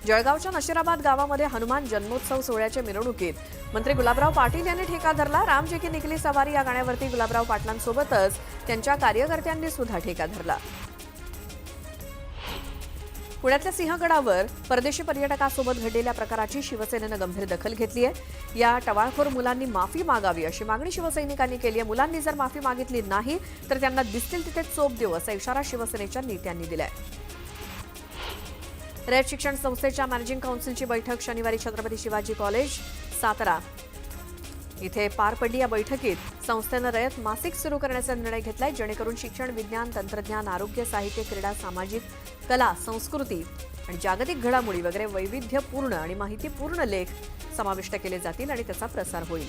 जळगावच्या नशिराबाद गावामध्ये हनुमान जन्मोत्सव सोहळ्याच्या मिरवणुकीत मंत्री गुलाबराव पाटील यांनी ठेका धरला। राम जी की निकली सवारी या गाण्यावरती गुलाबराव पाटलांसोबतच त्यांच्या कार्यकर्त्यांनी सुद्धा ठेका धरला। पुण्यातल्या सिंहगडावर परदेशी पर्यटकासोबत घडलेल्या प्रकाराची शिवसेनेनं गंभीर दखल घेतली आहे। या टवाळखोर मुलांनी माफी मागावी अशी मागणी शिवसैनिकांनी केली आहे। मुलांनी जर माफी मागितली नाही तर त्यांना दिसतील तिथे चोप देऊ असा इशारा शिवसेनेच्या नेत्यांनी दिलाय। रयत शिक्षण संस्थेच्या मॅनेजिंग काउन्सिलची बैठक शनिवारी छत्रपती शिवाजी कॉलेज सातारा इथे पार पडली। या बैठकीत संस्थेनं रयत मासिक सुरू करण्याचा निर्णय घेतलाय, जेणेकरून शिक्षण, विज्ञान, तंत्रज्ञान, आरोग्य, साहित्य, क्रीडा, सामाजिक, कला, संस्कृती आणि जागतिक घडामोडी वगैरे वैविध्यपूर्ण आणि माहितीपूर्ण लेख समाविष्ट केले जातील आणि त्याचा प्रसार होईल।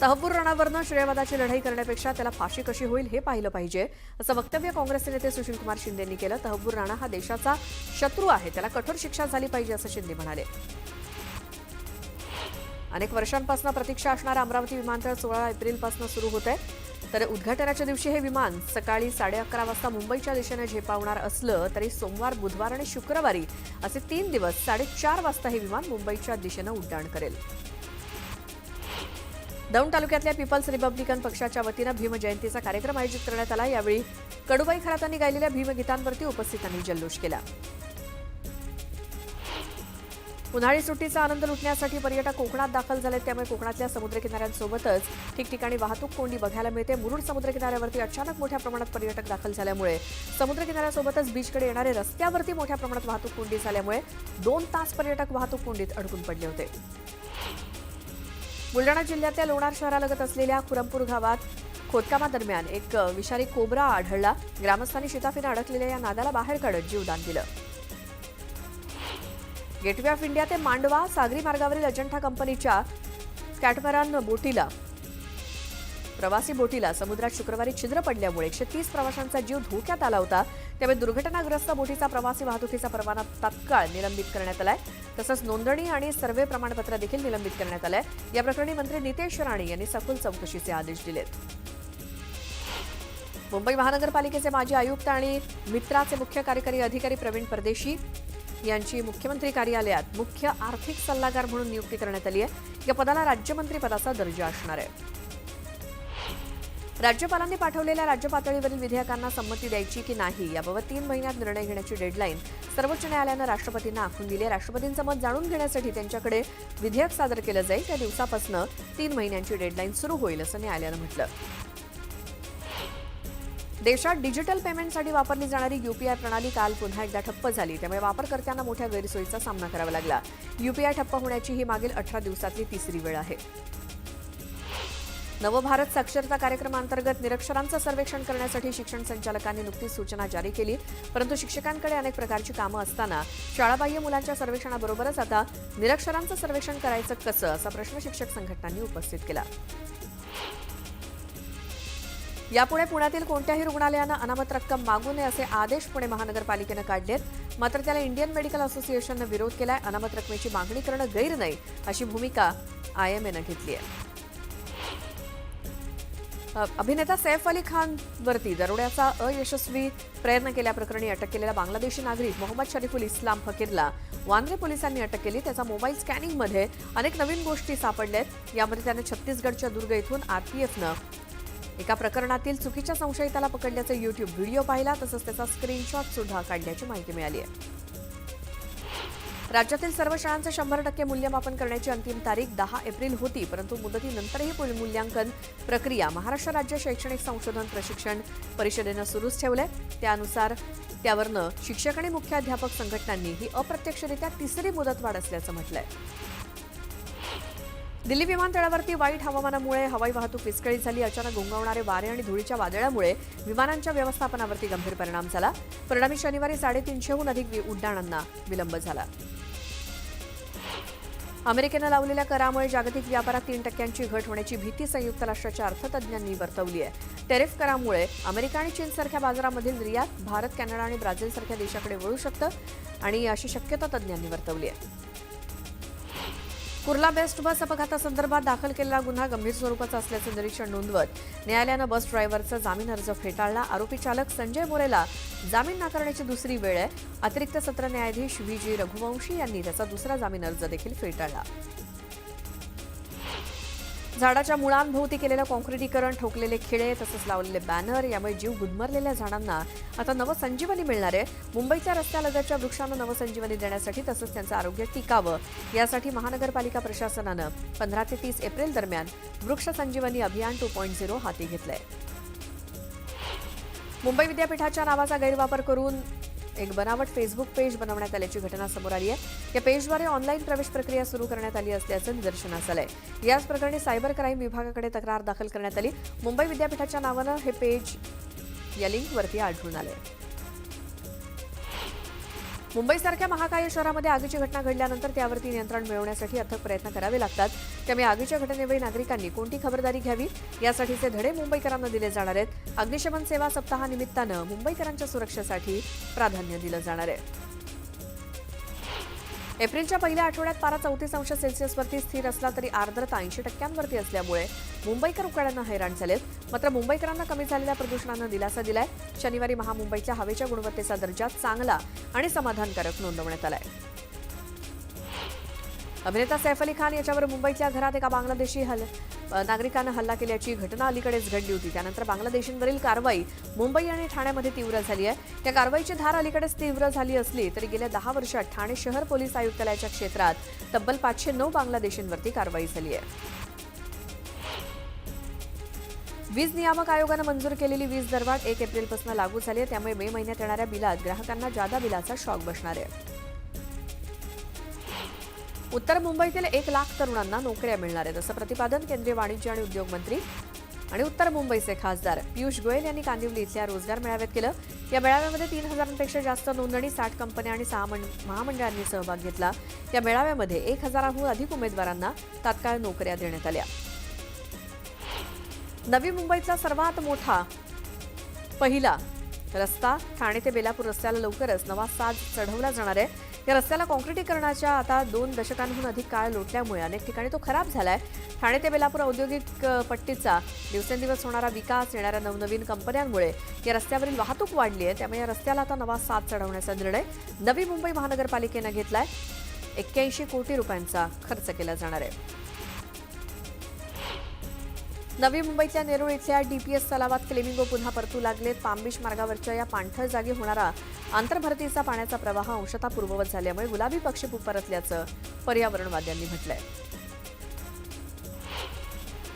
तहव्वूर राणावरनं श्रेयवादाची लढाई करण्यापेक्षा त्याला फाशी कशी होईल हे पाहिलं पाहिजे असं वक्तव्य काँग्रेसचे नेते सुशीलकुमार शिंदे यांनी केलं। तहव्वूर राणा हा देशाचा शत्रू आहे, त्याला कठोर शिक्षा झाली पाहिजे असं शिंदे म्हणाले। अनेक वर्षांपासून प्रतीक्षा असणारं अमरावती विमानतळ 16 एप्रिलपासून सुरू होत आहे, तर उद्घाटनाच्या दिवशी हे विमान सकाळी 11:30 वाजता मुंबईच्या दिशेने झेपावणार असलं तरी सोमवार, बुधवार आणि शुक्रवारी असे 3 दिवस 4:30 वाजता हे विमान मुंबईच्या दिशेने उड्डाण करेल। दौंड तालुक्यातल्या पीपल्स रिपब्लिकन पक्षाच्या वतीनं भीम जयंतीचा कार्यक्रम आयोजित करण्यात आला। यावेळी कडूबाई खरातांनी गायलेल्या भीमगीतांवरती उपस्थितांनी जल्लोष केला। उन्हाळी सुट्टीचा आनंद लुटण्यासाठी पर्यटक कोकणात दाखल झालेत, त्यामुळे कोकणातल्या समुद्रकिनाऱ्यांसोबतच ठिकठिकाणी वाहतूक कोंडी बघायला मिळते। मुरुड समुद्रकिनाऱ्यावरती अचानक मोठ्या प्रमाणात पर्यटक दाखल झाल्यामुळे समुद्रकिनाऱ्यासोबतच बीचकडे येणारे रस्त्यावरती मोठ्या प्रमाणात वाहतूक कोंडी झाल्यामुळे 2 तास पर्यटक वाहतूक कोंडीत अडकून पडले होते। बुलढाणा जिल्ह्यातल्या लोणार शहरालगत असलेल्या खुरमपूर गावात खोदकामादरम्यान एक विषारी कोब्रा आढळला। ग्रामस्थांनी शिताफीने अडकलेल्या या नादाला बाहेर काढत जीवदान दिलं। गेटवे ऑफ इंडिया ते मांडवा सागरी मार्गावरील अजंठा कंपनीच्या कॅटमरान प्रवासी बोटीला समुद्रात शुक्रवारी छिद्र पडल्यामुळे 130 प्रवाशांचा जीव धोक्यात आला होता। त्यामुळे दुर्घटनाग्रस्त बोटीचा प्रवासी वाहतुकीचा परवाना तात्काळ निलंबित करण्यात आलाय, तसंच नोंदणी आणि सर्वे प्रमाणपत्र देखील निलंबित करण्यात आलंय। या प्रकरणी मंत्री नितेश राणे यांनी सखोल चौकशीचे आदेश दिलेत। मुंबई महानगरपालिकेचे माजी आयुक्त आणि मित्राचे मुख्य कार्यकारी अधिकारी प्रवीण परदेशी यांची मुख्यमंत्री कार्यालयात मुख्य आर्थिक सल्लागार म्हणून नियुक्ती करण्यात आली आहे। या पदाला राज्यमंत्री पदाचा दर्जा असणार आहे। राज्यपालांनी पाठवलेल्या राज्य पातळीवरील विधेयकांना संमती द्यायची की नाही याबाबत 3 महिन्यात निर्णय घेण्याची डेडलाईन सर्वोच्च न्यायालयानं राष्ट्रपतींना आखून दिली आहे। राष्ट्रपतींचं मत जाणून घेण्यासाठी त्यांच्याकडे विधेयक सादर केलं जाईल, त्या दिवसापासून 3 महिन्यांची डेडलाईन सुरू होईल असं न्यायालयानं म्हटलं। देशात डिजिटल पेमेंटसाठी वापरली जाणारी यूपीआय प्रणाली काल पुन्हा एकदा ठप्प झाली, त्यामुळे वापरकर्त्यांना मोठ्या गैरसोयीचा सामना करावा लागला। यूपीआय ठप्प होण्याची ही मागील 18 दिवसातली 3री वेळ आहे। नवभारत साक्षरता कार्यक्रमांतर्गत निरक्षरांचं सर्वेक्षण करण्यासाठी शिक्षण संचालकांनी नुकतीच सूचना जारी केली, परंतु शिक्षकांकडे अनेक प्रकारची कामं असताना शाळाबाह्य मुलांच्या सर्वेक्षणाबरोबरच आता निरक्षरांचं सर्वेक्षण करायचं कसं असा प्रश्न शिक्षक संघटनांनी उपस्थित केला। यापुढे पुण्यातील कोणत्याही रुग्णालयानं अनामत रक्कम मागू नये असे आदेश पुणे महानगरपालिकेनं काढलेत, मात्र त्याला इंडियन मेडिकल असोसिएशननं विरोध केलाय। अनामत रकमेची मागणी करणं गैर नाही अशी भूमिका आयएमएनं घेतली आहे। अभिनेता सैफ अली खानवरती दरोड्याचा अयशस्वी प्रयत्न केल्याप्रकरणी अटक केलेला बांगलादेशी नागरिक मोहम्मद शरीफुल इस्लाम फकीरला वांद्रे पोलिसांनी अटक केली। त्याचा मोबाईल स्कॅनिंगमध्ये अनेक नवीन गोष्टी सापडल्यात। यामध्ये त्याने छत्तीसगडच्या दुर्ग इथून आरपीएफनं एका प्रकरणातील चुकीच्या संशयिताला पकडल्याचा यूट्यूब व्हिडिओ पाहिला, तसंच त्याचा स्क्रीनशॉट सुद्धा काढल्याची माहिती मिळाली आहे। राज्यातील सर्व शाळांचं 100% मूल्यमापन करण्याची अंतिम तारीख 10 एप्रिल होती, परंतु मुदतीनंतरही मूल्यांकन प्रक्रिया महाराष्ट्र राज्य शैक्षणिक संशोधन प्रशिक्षण परिषदेनं सुरूच ठेवलंय। त्यानुसार त्यावरनं शिक्षक आणि मुख्याध्यापक संघटनांनी ही अप्रत्यक्षरित्या 3री मुदतवाढ असल्याचं म्हटलंय। दिल्ली विमानतळावरती वाईट हवामानामुळे हवाई वाहतूक विस्कळीत झाली। अचानक घोंघावणारे वारे आणि धुळीच्या वादळामुळे विमानांच्या व्यवस्थापनावरती गंभीर परिणाम झाला। परिणामी शनिवारी 350हून अधिक उड्डाणांना विलंब झाला। अमेरिकेनं लावलेल्या करामुळे जागतिक व्यापारात 3% घट होण्याची भीती संयुक्त राष्ट्राच्या अर्थतज्ज्ञांनी वर्तवली आहे। टेरिफ करामुळे अमेरिका आणि चीनसारख्या बाजारामधील निर्यात भारत, कॅनडा आणि ब्राझीलसारख्या देशाकडे वळू शकतं आणि अशी शक्यता तज्ज्ञांनी वर्तवली आहे। कुर्ला बेस्ट बस अपघातासंदर्भात दाखल केलेला गुन्हा गंभीर स्वरूपाचा असल्याचं निरीक्षण नोंदवत न्यायालयानं बस ड्रायव्हरचा जामीन अर्ज फेटाळला. आरोपी चालक संजय मोरेला जामीन नाकारण्याची दुसरी वेळ आहे. अतिरिक्त सत्र न्यायाधीश व्ही.जी. रघुवंशी यांनी त्याचा दुसरा जामीन अर्ज देखील फेटाळला. झाडाच्या मुळांभोवती केलेलं कॉन्क्रिटीकरण, ठोकलेले खिळे तसंच लावलेले बॅनर यामुळे जीव गुदमरलेल्या झाडांना आता नवसंजीवनी मिळणार आहे. मुंबईच्या रस्त्यालगतच्या वृक्षांना नवसंजीवनी देण्यासाठी तसंच त्यांचं आरोग्य टिकावं यासाठी महानगरपालिका प्रशासनानं 15 ते 30 एप्रिल दरम्यान वृक्ष संजीवनी अभियान 2.0 हाती घेतलंय. मुंबई विद्यापीठाच्या नावाचा गैरवापर करून एक बनावट फेसबुक पेज बनवण्यात आल्याची घटना समोर आली आहे. या पेजद्वारे ऑनलाईन प्रवेश प्रक्रिया सुरू करण्यात आली असल्याचं निदर्शनास आलंय. याच प्रकरणी सायबर क्राईम विभागाकडे तक्रार दाखल करण्यात आली. मुंबई विद्यापीठाच्या नावानं हे पेज या लिंकवरती आढळून आले. मुंबईसारख्या महाकाय शहरामध्ये आगीची घटना घडल्यानंतर त्यावरती नियंत्रण मिळवण्यासाठी अथक प्रयत्न करावे लागतात. त्यामुळे आगीच्या घटनेवेळी नागरिकांनी कोणती खबरदारी घ्यावी यासाठीचे धडे मुंबईकरांना दिले जाणार आहेत. अग्निशमन सेवा सप्ताहानिमित्तानं मुंबईकरांच्या सुरक्षेसाठी प्राधान्य दिलं जाणार आहे. एप्रिलच्या पहिल्या आठवड्यात पारा 34 अंश सेल्सिअसवरती स्थिर असला तरी आर्द्रता 80% असल्यामुळे मुंबईकर उकाड्यानं हैराण झालेत. मात्र मुंबईकरांना कमी झालेल्या प्रदूषणानं दिलासा दिलाय. शनिवारी महामुंबईच्या हवेच्या गुणवत्तेचा दर्जा चांगला आणि समाधानकारक नोंदवण्यात आलाय. अभिनेता सैफ अली खान याच्यावर मुंबईतल्या घरात एका बांगलादेशी नागरिकानं हल्ला केल्याची घटना अलीकडेच घडली होती. त्यानंतर बांगलादेशींवरील कारवाई मुंबई आणि ठाण्यामध्ये तीव्र झाली आहे. या कारवाईची धार अलीकडेच तीव्र झाली असली तरी गेल्या 10 वर्षात ठाणे शहर पोलीस आयुक्तालयाच्या क्षेत्रात तब्बल 509 बांगलादेशींवरती कारवाई झाली आहे. वीज नियामक आयोगानं मंजूर केलेली वीज दरवाढ 1 एप्रिलपासून लागू झाली आहे. त्यामुळे मे महिन्यात येणाऱ्या बिलात ग्राहकांना जादा बिलाचा शॉक बसणार आहे. उत्तर मुंबईतील 1 लाख तरुणांना नोकऱ्या मिळणार आहेत असं प्रतिपादन केंद्रीय वाणिज्य आणि उद्योग मंत्री आणि उत्तर मुंबईचे खासदार पियुष गोयल यांनी कांदिवली इथल्या रोजगार मेळाव्यात केलं. या मेळाव्यामध्ये 3000पेक्षा जास्त नोंदणी, 60 कंपन्या आणि 6 महामंडळांनी सहभाग घेतला. या मेळाव्यामध्ये 1000हून अधिक उमेदवारांना तात्काळ नोकऱ्या देण्यात आल्या. नवी मुंबईतला सर्वात मोठा पहिला रस्ता ठाणे ते बेलापूर रस्त्याला लवकरच नवा साज चढवला जाणार आहे. या रस्त्याला कॉन्क्रिटीकरणाच्या आता 2 दशकांहून अधिक काळ लोटल्यामुळे अनेक ठिकाणी तो खराब झालाय. ठाणे ते बेलापूर औद्योगिक पट्टीचा दिवसेंदिवस होणारा विकास, येणाऱ्या नवनवीन कंपन्यांमुळे या रस्त्यावरील वाहतूक वाढली आहे. त्यामुळे या रस्त्याला आता नवा साज चढवण्याचा निर्णय नवी मुंबई महानगरपालिकेनं घेतलाय. 81 कोटी रुपयांचा खर्च केला जाणार आहे. नवी मुंबईतल्या नेरूळ इथल्या डीपीएस तलावात फ्लेमिंगो पुन्हा परतू लागलेत. पामबीच मार्गावरच्या या पाणथळ जागी होणारा आंतरभरतीचा पाण्याचा प्रवाह अंशतः पूर्ववत झाल्यामुळे गुलाबी पक्षी परतल्याचं पर्यावरणवाद्यांनी म्हटलंय.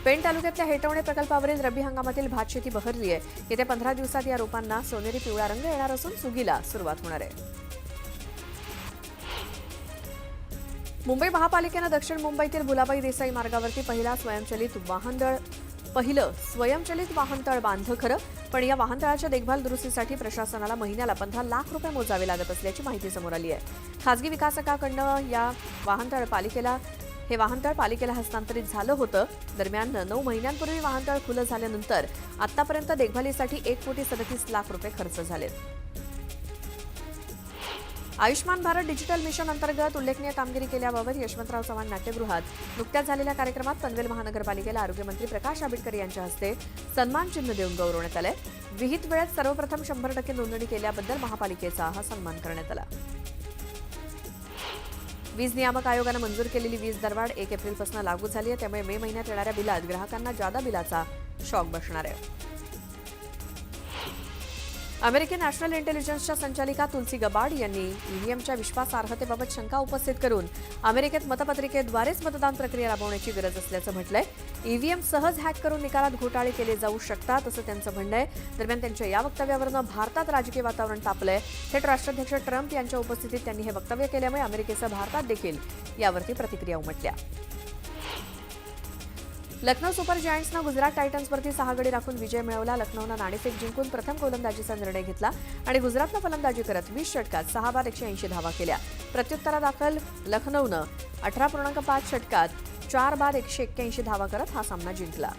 पेण तालुक्यातल्या हेटवणे प्रकल्पावरील रब्बी हंगामातील भातशेती बहरली आहे. येत्या 15 दिवसात या रोपांना सोनेरी पिवळा रंग येणार असून सुगीला सुरुवात होणार आहे. मुंबई महापालिकेनं दक्षिण मुंबईतील भुलाबाई देसाई मार्गावरती पहिलं स्वयंचलित वाहनतळ बांधलं खरं, पण या वाहनतळाच्या देखभाल दुरुस्तीसाठी प्रशासनाला महिन्याला 15 लाख रुपये मोजावे लागत असल्याची माहिती समोर आली आहे. खासगी विकासकाकडनं हे वाहनतळ पालिकेला हस्तांतरित झालं होतं. दरम्यान 9 महिन्यांपूर्वी वाहनतळ खुलं झाल्यानंतर आतापर्यंत देखभालीसाठी 1,37 लाख रुपये खर्च झालेत. आयुष्मान भारत डिजिटल मिशन अंतर्गत उल्लेखनीय कामगिरी केल्याबाबत यशवंतराव चव्हाण नाट्यगृहात नुकत्याच झालेल्या कार्यक्रमात पनवेल महानगरपालिकेला आरोग्यमंत्री प्रकाश आंबेडकर यांच्या हस्ते सन्मान चिन्ह देऊन गौरवण्यात आलंय. विहित वेळेत सर्वप्रथम 100% नोंदणी केल्याबद्दल महापालिकेचा हा सन्मान करण्यात आला. वीज नियामक आयोगानं मंजूर केलेली वीज दरवाढ 1 एप्रिलपासून लागू झाली आहे. त्यामुळे मे महिन्यात येणाऱ्या बिलात ग्राहकांना जादा बिलाचा शॉक बसणार आहे. अमेरिकी नॅशनल इंटेलिजन्सच्या संचालिका तुलसी गबार्ड यांनी ईव्हीएमच्या विश्वासार्हतेबाबत शंका उपस्थित करून अमेरिकेत मतपत्रिकेद्वारेच मतदान प्रक्रिया राबवण्याची गरज असल्याचं म्हटलंय. ईव्हीएम सहज हॅक करून निकालात घोटाळे केले जाऊ शकतात असं त्यांचं म्हणणं आहे. दरम्यान त्यांच्या या वक्तव्यावरून भारतात राजकीय वातावरण तापलंय. थेट राष्ट्राध्यक्ष ट्रम्प यांच्या उपस्थितीत त्यांनी हे वक्तव्य केल्यामुळे अमेरिकेसह भारतात देखील यावरती प्रतिक्रिया उमटल्या. लखनौ सुपर जायंट्सनं गुजरात टायटन्सवरती 6 गडी राखून विजय मिळवला. लखनौनं नाणेफेक जिंकून प्रथम गोलंदाजीचा निर्णय घेतला आणि गुजरातनं फलंदाजी करत 20 षटकात 6 बाद 180 धावा केल्या. प्रत्युत्तरादाखल लखनौनं 18.5 षटकात 4 बाद 181 धावा करत हा सामना जिंकला.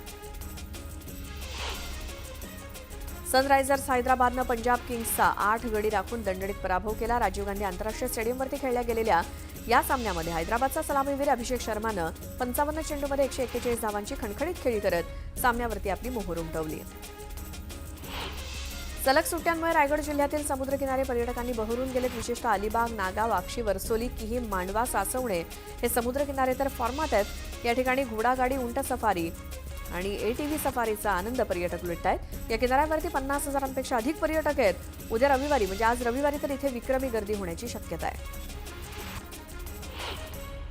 सनरायझर्स हैदराबादनं पंजाब किंग्सचा 8 गडी राखून दणदणीत पराभव केला. राजीव गांधी आंतरराष्ट्रीय स्टेडियमवरती खेळल्या गेलेल्या या सामन्यामध्ये हैदराबादचा सलामीवीर अभिषेक शर्मानं 55 चेंडूमध्ये 141 धावांची खणखणीत खेळी करत सामन्यावरती आपली मोहोर उमटवली. सलग सुट्ट्यांमुळे रायगड जिल्ह्यातील समुद्रकिनारे पर्यटकांनी बहरून गेलेत. विशेषतः अलिबाग, नागाव, आक्षी, वर्सोली, किहीम, मांडवा, सासवणे हे समुद्रकिनारे तर फॉर्मात आहेत. या ठिकाणी घोडागाडी, उंट सफारी आणि ATV सफारीचा आनंद पर्यटक लुटत आहेत. या किनाऱ्यावरती 50,000पेक्षा अधिक पर्यटक आहेत. उद्या रविवारी म्हणजे आज रविवारी तर इथे विक्रमी गर्दी होण्याची शक्यता आहे.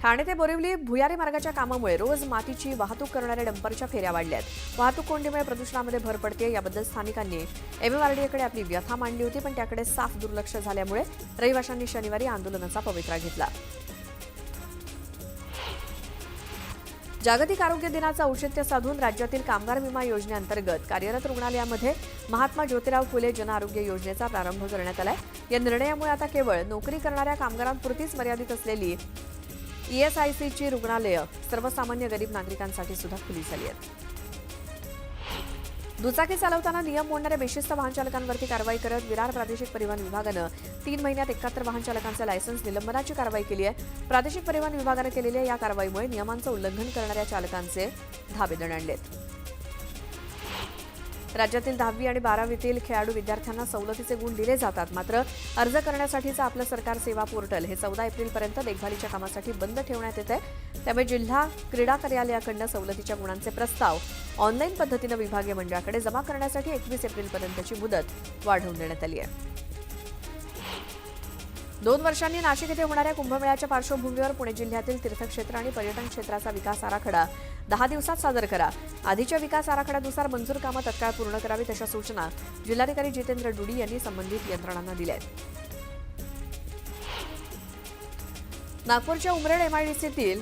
ठाणे ते बोरिवली भुयारी मार्गाच्या कामामुळे रोज मातीची वाहतूक करणाऱ्या डंपरच्या फेऱ्या वाढल्यात. वाहतूक कोंडीमुळे प्रदूषणामध्ये भर पडते. याबद्दल स्थानिकांनी MMRDAकडे आपली व्यथा मांडली होती, पण त्याकडे साफ दुर्लक्ष झाल्यामुळे रहिवाशांनी शनिवारी आंदोलनाचा पवित्रा घेतला. जागतिक आरोग्य दिनाचं औचित्य साधून राज्यातील कामगार विमा योजनेअंतर्गत कार्यरत रुग्णालयामध्ये महात्मा ज्योतिराव फुले जन आरोग्य योजनेचा प्रारंभ करण्यात आलाय. या निर्णयामुळे आता केवळ नोकरी करणाऱ्या कामगारांपुरतीच मर्यादित असलेली ESICची रुग्णालयं सर्वसामान्य गरीब नागरिकांसाठी सुद्धा खुली झाली आहेत. दुचाकी चालवताना नियम मोडणाऱ्या बेशिस्त वाहन चालकांवरती कारवाई करत विरार प्रादेशिक परिवहन विभागानं 3 महिन्यात 71 वाहन चालकांचं लायसन्स निलंबनाची कारवाई केली आहे. प्रादेशिक परिवहन विभागानं केलेल्या या कारवाईमुळे नियमांचं उल्लंघन करणाऱ्या चालकांचे धाबे दणाणलेत. राज्यातील 10वी आणि 12वीतील खेळाडू विद्यार्थ्यांना सवलतीचे गुण दिले जातात. मात्र अर्ज करण्यासाठीचं आपलं सरकार सेवा पोर्टल हे 14 एप्रिलपर्यंत देखभालीच्या कामासाठी बंद ठेवण्यात येत आहे. त्यामुळे जिल्हा क्रीडा कार्यालयाकडून सवलतीच्या गुणांचे प्रस्ताव ऑनलाईन पद्धतीनं विभागीय मंडळाकडे जमा करण्यासाठी 21 एप्रिलपर्यंतची मुदत वाढवून देण्यात आली आहे. 2 वर्षांनी नाशिक येथे होणाऱ्या कुंभमेळ्याच्या पार्श्वभूमीवर पुणे जिल्ह्यातील तीर्थक्षेत्र आणि पर्यटन क्षेत्राचा विकास आराखडा 10 दिवसात सादर करा. आधीच्या विकास आराखड्यानुसार मंजूर कामं तत्काळ पूर्ण करावीत अशा सूचना जिल्हाधिकारी जितेंद्र डुडी यांनी संबंधित यंत्रणांना दिल्या आहेत. नागपूरच्या उमरेड MIDCतील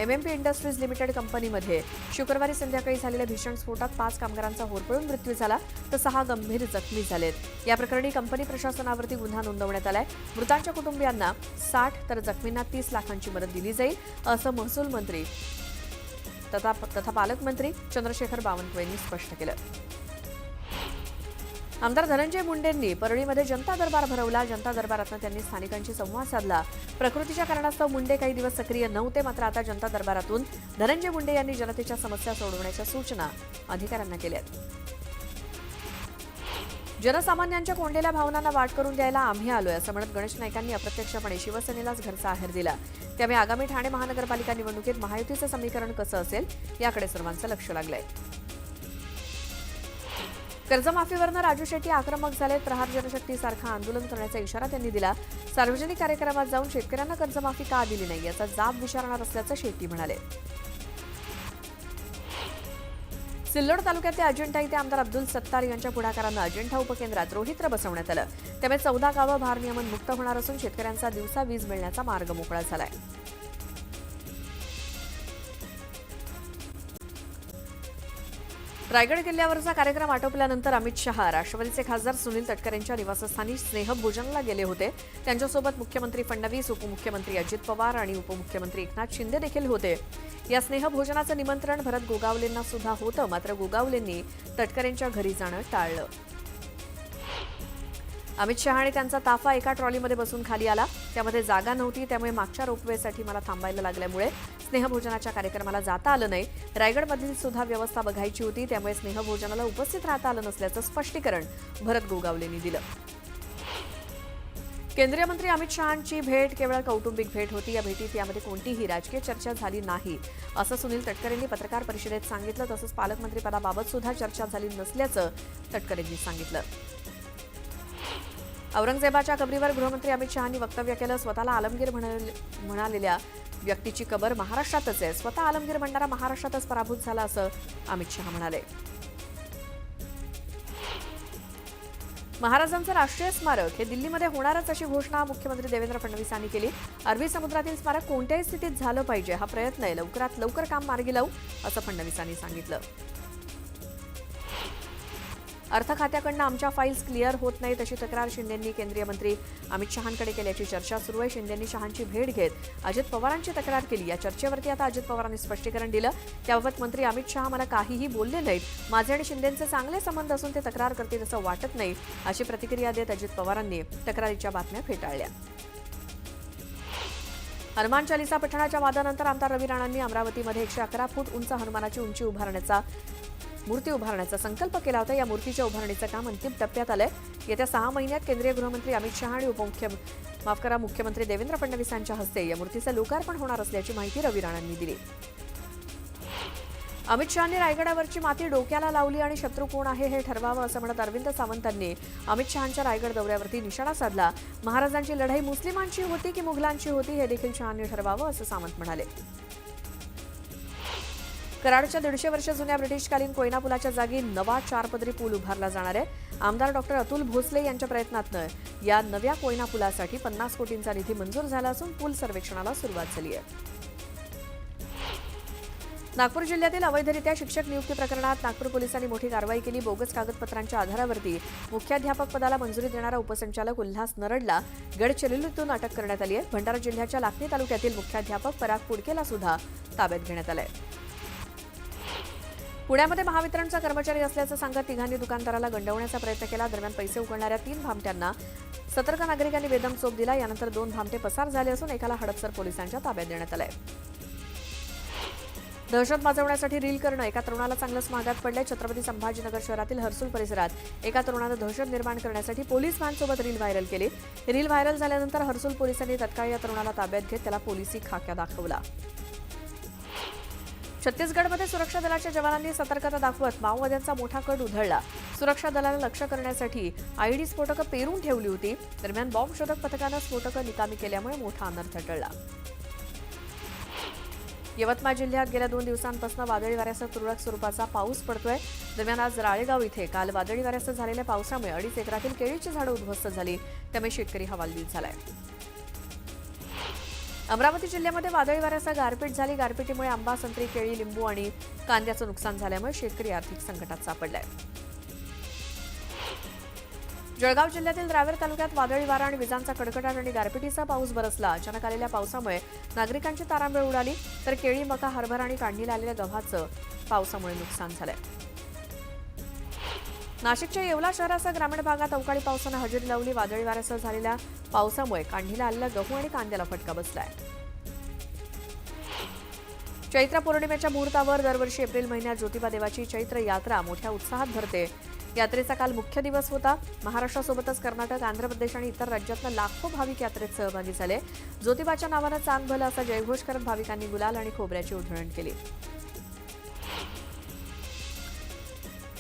MMP इंडस्ट्रीज लिमिटेड कंपनीमध्ये शुक्रवारी संध्याकाळी झालेल्या भीषण स्फोटात 5 कामगारांचा होरपळून मृत्यू झाला तर 6 गंभीर जखमी झालेत. या प्रकरणी कंपनी प्रशासनावरती गुन्हा नोंदवण्यात आलाय. मृतांच्या कुटुंबियांना 60 तर जखमींना 30 लाखांची मदत दिली जाईल असं महसूल मंत्री तथा पालकमंत्री चंद्रशेखर बावनकुळे यांनी स्पष्ट केलं. आमदार धनंजय मुंडेंनी परळीमध्ये जनता दरबार भरवला. जनता दरबारातून त्यांनी स्थानिकांशी संवाद साधला. प्रकृतीच्या कारणास्तव मुंडे काही दिवस सक्रिय नव्हते, मात्र आता जनता दरबारातून धनंजय मुंडे यांनी जनतेच्या समस्या सोडवण्याच्या सूचना अधिकाऱ्यांना केल्यात. जनसामान्यांच्या कोंडलेल्या भावनांना वाट करून द्यायला आम्ही आलोय असं म्हणत गणेश नाईकांनी अप्रत्यक्षपणे शिवसेनेलाच घरचा आहेर दिला. त्यामुळे आगामी ठाणे महानगरपालिका निवडणुकीत महायुतीचं समीकरण कसं असेल याकडे सर्वांचं लक्ष लागलंय. कर्जमाफीवरनं राजू शेट्टी आक्रमक झालेत. प्रहार जनशक्तीसारखं आंदोलन करण्याचा इशारा त्यांनी दिला. सार्वजनिक कार्यक्रमात जाऊन शेतकऱ्यांना कर्जमाफी का दिली नाही याचा जाब विचारणार असल्याचं शेट्टी म्हणाले. सिल्लोड तालुक्यातल्या अजिंठा इथे आमदार अब्दुल सत्तार यांच्या पुढाकारानं अजिंठा उपकेंद्रात रोहित्र बसवण्यात आलं. त्यामुळे 14 गावं भारनियमन मुक्त होणार असून शेतकऱ्यांचा दिवसा वीज मिळण्याचा मार्ग मोकळा झालाय. रायगड किल्ल्यावरचा कार्यक्रम आटोपल्यानंतर अमित शहा राष्ट्रवादीचे खासदार सुनील तटकरे यांच्या निवासस्थानी स्नेहभोजनाला गेले होते. त्यांच्यासोबत मुख्यमंत्री फडणवीस, उपमुख्यमंत्री अजित पवार आणि उपमुख्यमंत्री एकनाथ शिंदे देखील होते. या स्नेहभोजनाचं निमंत्रण भरत गोगावलेंना सुद्धा होतं, मात्र गोगावलेंनी तटकरेंच्या घरी जाणं टाळलं. अमित शहा आणि त्यांचा ताफा एका ट्रॉलीमध्ये बसून खाली आला. त्यामध्ये जागा नव्हती, त्यामुळे मागच्या रोपवेसाठी मला थांबायला लागल्यामुळे स्नेहभोजनाच्या कार्यक्रमाला जाता आलं नाही. रायगडमधील सुद्धा व्यवस्था बघायची होती, त्यामुळे स्नेहभोजनाला उपस्थित राहता आलं नसल्याचं स्पष्टीकरण भरत गोगावलेंनी दिलं. केंद्रीय मंत्री अमित शहांची भेट केवळ कौटुंबिक भेट होती. या भेटीत यामध्ये कोणतीही राजकीय चर्चा झाली नाही असं सुनील तटकरेंनी पत्रकार परिषदेत सांगितलं. तसंच पालकमंत्री पदाबाबत सुद्धा चर्चा झाली नसल्याचं तटकरेंनी सांगितलं. औरंगजेबाच्या कबरीवर गृहमंत्री अमित शहांनी वक्तव्य केलं. स्वतःला आलमगीर म्हणालेल्या व्यक्तीची कबर महाराष्ट्रातच आहे. स्वतः आलमगीर म्हणणारा महाराष्ट्रातच पराभूत झाला असं अमित शहा म्हणाले. महाराजांचं राष्ट्रीय स्मारक हे दिल्लीमध्ये होणारच अशी घोषणा मुख्यमंत्री देवेंद्र फडणवीस यांनी केली. अरबी समुद्रातील स्मारक कोणत्याही स्थितीत झालं पाहिजे हा प्रयत्न आहे. लवकरात लवकर काम मार्गी लावू असं फडणवीसांनी सांगितलं. अर्थ खात्याकडनं आमच्या फाईल्स क्लिअर होत नाहीत अशी तक्रार शिंदेंनी केंद्रीय मंत्री अमित शहांकडे केल्याची चर्चा सुरू आहे. शिंदेंनी शहांची भेट घेत अजित पवारांची तक्रार केली. या चर्चेवरती आता अजित पवारांनी स्पष्टीकरण दिलं. त्याबाबत मंत्री अमित शहा मला काहीही बोलले नाहीत. माझे आणि शिंदेंचे चांगले संबंध असून ते तक्रार करतील असं वाटत नाही अशी प्रतिक्रिया देत अजित पवारांनी तक्रारीच्या बातम्या फेटाळल्या. हनुमान चालिसा पठणाच्या वादानंतर आमदार रवी राणांनी अमरावतीमध्ये 111 फूट उंच हनुमानाची उंची मूर्ती उभारण्याचा संकल्प केला होता. या मूर्तीच्या उभारणीचं काम अंतिम टप्प्यात आलंय. येत्या 6 महिन्यात केंद्रीय गृहमंत्री अमित शहा आणि मुख्यमंत्री देवेंद्र फडणवीस यांच्या हस्ते या मूर्तीचं लोकार्पण होणार असल्याची माहिती रवी राणांनी दिली. अमित शहांनी रायगडावरची माती डोक्याला लावली आणि शत्रू कोण आहे हे ठरवावं असं म्हणत अरविंद सावंतांनी अमित शहांच्या रायगड दौऱ्यावरती निशाणा साधला. महाराजांची लढाई मुस्लिमांची होती की मुघलांची होती हे देखील शहांनी ठरवावं असं सावंत म्हणाले. कराडच्या 150 वर्ष जुन्या ब्रिटिशकालीन कोयना पुलाच्या जागी नवा 4 पदरी पूल उभारला जाणार आहे. आमदार डॉक्टर अतुल भोसले यांच्या प्रयत्नातनं या नव्या कोयना पुलासाठी 50 कोटींचा निधी मंजूर झाला असून पूल सर्वेक्षणाला सुरुवात झाली आहे. नागपूर जिल्ह्यातील अवैधरित्या शिक्षक नियुक्ती प्रकरणात नागपूर पोलिसांनी मोठी कारवाई केली. बोगस कागदपत्रांच्या आधारावरती मुख्याध्यापक पदाला मंजुरी देणारा उपसंचालक उल्हास नरडला गडचिरोलीतून अटक करण्यात आली आहे. भंडारा जिल्ह्याच्या लाखनी तालुक्यातील मुख्याध्यापक पराग पुडकेला सुद्धा ताब्यात घेण्यात आलंय. पुण्यामध्ये महावितरणचा कर्मचारी असल्याचं सांगत तिघांनी दुकानदाराला गंडवण्याचा प्रयत्न केला. दरम्यान पैसे उकळणाऱ्या 3 भामट्यांना सतर्क नागरिकांनी बेदम चोप दिला. यानंतर 2 भामटे पसार झाले असून एकाला हडपसर पोलिसांच्या ताब्यात देण्यात आलंय. दहशत माजवण्यासाठी रील करणं एका तरुणाला चांगलंच महागात पडलंय. छत्रपती संभाजीनगर शहरातील हर्सुल परिसरात एका तरुणानं दहशत निर्माण करण्यासाठी पोलीस व्हॅनसोबत रील व्हायरल केली. रील व्हायरल झाल्यानंतर हर्सुल पोलिसांनी तत्काळ या तरुणाला ताब्यात घेत त्याला पोलिसी खाक्या दाखवला. छत्तीसगडमध्ये सुरक्षा दलाच्या जवानांनी सतर्कता दाखवत माओवाद्यांचा मोठा कट उधळला. सुरक्षा दलाला लक्ष्य करण्यासाठी आयडी स्फोटकं पेरून ठेवली होती. दरम्यान बॉम्ब शोधक पथकानं स्फोटकं निकामी केल्यामुळे मोठा अनर्थ टळला. यवतमाळ जिल्ह्यात गेल्या 2 दिवसांपासून वादळी वाऱ्यासह तुरळक स्वरूपाचा पाऊस पडतोय. दरम्यान आज राळेगाव इथे काल वादळी वाऱ्यासह झालेल्या पावसामुळे 2.5 एकरातील केळीची झाडं उद्ध्वस्त झाली. त्यामुळे शेतकरी हवालदिल झालाय. अमरावती जिल्ह्यामध्ये वादळी वाऱ्यासह गारपीट झाली. गारपिटीमुळे आंबा, संत्री, केळी, लिंबू आणि कांद्याचं नुकसान झाल्यामुळे शेतकरी आर्थिक संकटात सापडलाय. जळगाव जिल्ह्यातील रावेर तालुक्यात वादळी वारा आणि विजांचा कडकडाट आणि गारपिटीचा पाऊस बरसला. अचानक आलेल्या पावसामुळे नागरिकांची तारांबळ उडाली. तर केळी, मका, हरभरा आणि काढणीला आलेल्या गव्हाचं पावसामुळे नुकसान झालंय. नाशिकच्या येवला शहरासह ग्रामीण भागात अवकाळी पावसानं हजेरी लावली. वादळी वाऱ्यासह झालेल्या पावसामुळे काढणीला आलेल्या गहू आणि कांद्याला फटका बसलाय. चैत्र पौर्णिमेच्या मुहूर्तावर दरवर्षी एप्रिल महिन्यात ज्योतिबा देवाची चैत्र यात्रा मोठ्या उत्साहात भरते. यात्रेचा काल मुख्य दिवस होता. महाराष्ट्रासोबतच कर्नाटक, आंध्र प्रदेश आणि इतर राज्यातनं लाखो भाविक यात्रेत सहभागी झाले. ज्योतिबाच्या नावानं चांग भलं असा जयघोष करत भाविकांनी गुलाल आणि खोबऱ्याची उधळण केली.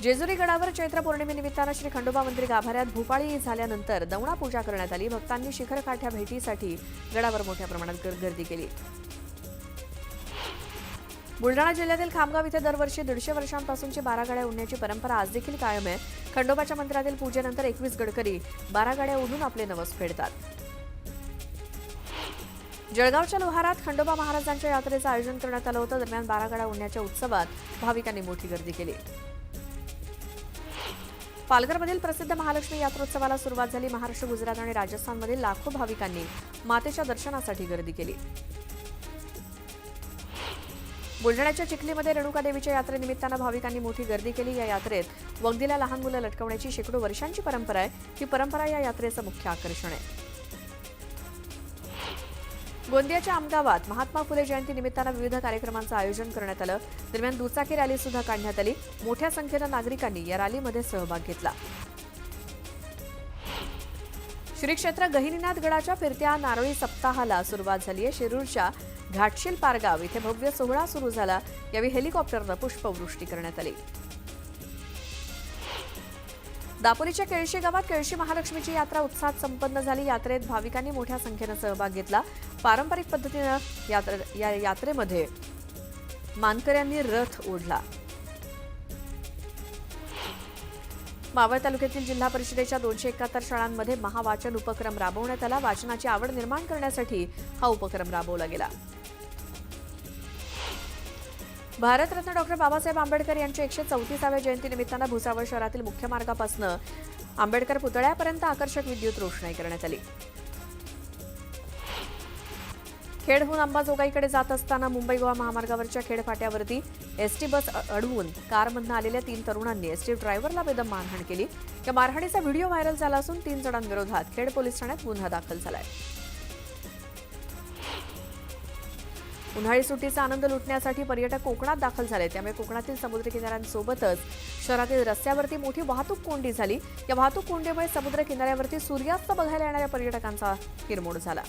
जेजुरी गडावर चैत्र पौर्णिमेनिमित्तानं श्री खंडोबा मंदिर गाभाऱ्यात भूपाळी झाल्यानंतर दवणा पूजा करण्यात आली. भक्तांनी शिखर काठ्या भेटीसाठी गडावर मोठ्या प्रमाणात गर्दी केली. बुलढाणा जिल्ह्यातील खामगाव इथे दरवर्षी 150 वर्षांपासूनची 12 गाड्या ओढण्याची परंपरा आज देखील कायम आहे. खंडोबाच्या मंदिरातील पूजेनंतर 21 गडकरी 12 गाड्या ओढून आपले नवस फेडतात. जळगावच्या लोहारात खंडोबा महाराजांच्या यात्रेचं आयोजन करण्यात आलं होतं. दरम्यान 12 गाड्या ओढण्याच्या उत्सवात भाविकांनी मोठी गर्दी केली. पालघरमधील प्रसिद्ध महालक्ष्मी यात्रोत्सवाला सुरुवात झाली. महाराष्ट्र, गुजरात आणि राजस्थानमधील लाखो भाविकांनी मातेच्या दर्शनासाठी गर्दी केली. बुलढाण्याच्या चिखलीमध्ये रेणुका देवीच्या यात्रेनिमित्तानं भाविकांनी मोठी गर्दी केली. या यात्रेत वगदीला लहान मुलं लटकवण्याची शेकडो वर्षांची परंपरा आहे. ही परंपरा या यात्रेचं मुख्य आकर्षण आहे. गोंदियाच्या आमगावात महात्मा फुले जयंती निमित्तानं विविध कार्यक्रमांचं आयोजन करण्यात आलं. दरम्यान दुचाकी रॅली सुद्धा काढण्यात आली. मोठ्या संख्येनं नागरिकांनी या रॅलीमध्ये सहभाग घेतला. श्री क्षेत्र गहिनीनाथ गडाच्या फिरत्या नारळी सप्ताहाला सुरुवात झाली आहे. शिरूरच्या घाटशील पारगाव इथे भव्य सोहळा सुरू झाला. यावेळी हेलिकॉप्टरनं पुष्पवृष्टी करण्यात आली. दापोलीच्या केळशी गावात केळशी महालक्ष्मीची यात्रा उत्साहात संपन्न झाली. यात्रेत भाविकांनी मोठ्या संख्येनं सहभाग घेतला. पारंपरिक पद्धतीनं या यात्रेमध्ये मानकऱ्यांनी रथ ओढला. मावळ तालुक्यातील जिल्हा परिषदेच्या 271 शाळांमध्ये महावाचन उपक्रम राबवण्यात आला. वाचनाची आवड निर्माण करण्यासाठी हा उपक्रम राबवला गेला. भारतरत्न डॉक्टर बाबासाहेब आंबेडकर यांच्या 134व्या जयंतीनिमित्तानं भुसावळ शहरातील मुख्य मार्गापासून आंबेडकर पुतळ्यापर्यंत आकर्षक विद्युत रोषणाई करण्यात आली. खेडहून अंबाजोगाईकडे जात असताना मुंबई गोवा महामार्गावरच्या खेड फाट्यावरती एसटी बस अडवून कारमधून आलेल्या 3 तरुणांनी एसटी ड्रायव्हरला बेदम मारहाण केली. या मारहाणीचा व्हिडिओ व्हायरल झाला असून 3 जणांविरोधात खेड पोलीस ठाण्यात गुन्हा दाखल झालाय. उन्हाळी सुट्टीचा आनंद लुटण्यासाठी पर्यटक कोकणात दाखल झाले, त्यामुळे कोकणातील समुद्र किनाऱ्यांसोबतच शहरातील रस्त्यावरती मोठी वाहतूक कोंडी झाली. या वाहतूक कोंडीमुळे समुद्र किनाऱ्यावरती सूर्यास्त बघायला येणाऱ्या पर्यटकांचा हिरमोड झाला.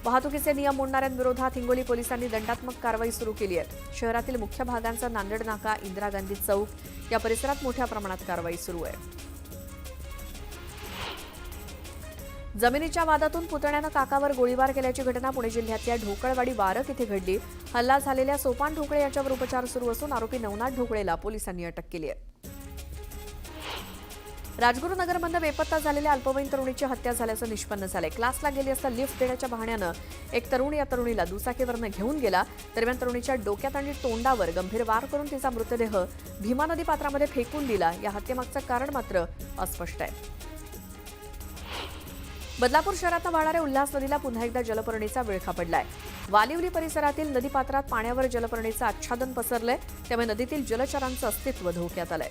वाहतुकीचे नियम मोडणाऱ्यांविरोधात हिंगोली पोलिसांनी दंडात्मक कारवाई सुरू केली आहे. शहरातील मुख्य भागांचा नांदेड नाका, इंदिरा गांधी चौक या परिसरात मोठ्या प्रमाणात कारवाई सुरू आहे. जमिनीच्या वादातून पुतण्यानं काकावर गोळीबार केल्याची घटना पुणे जिल्ह्यातल्या ढोकळवाडी वारक इथे घडली. हल्ला झालेल्या सोपान ढोकळे याच्यावर उपचार सुरू असून आरोपी नवनाथ ढोकळेला पोलिसांनी अटक केली आहे. राजगुरुनगरमध्ये बेपत्ता झालेल्या अल्पवयीन तरुणीची हत्या झाल्याचं निष्पन्न झालंय. क्लासला गेली असता लिफ्ट देण्याच्या बहाण्यानं एक तरुण या तरुणीला दुचाकीवरनं घेऊन गेला. दरम्यान तरुणीच्या डोक्यात आणि तोंडावर गंभीर वार करून तिचा मृतदेह भीमा नदी पात्रामध्ये फेकून दिला. या हत्येमागचं कारण मात्र अस्पष्ट आहे. बदलापूर शहरात वाहणाऱ्या उल्हास नदीला पुन्हा एकदा जलपर्णीचा विळखा पडलाय. वालिवली परिसरातील नदीपात्रात पाण्यावर जलपर्णीचं आच्छादन पसरलंय, त्यामुळे नदीतील जलचरांचं अस्तित्व धोक्यात आलंय.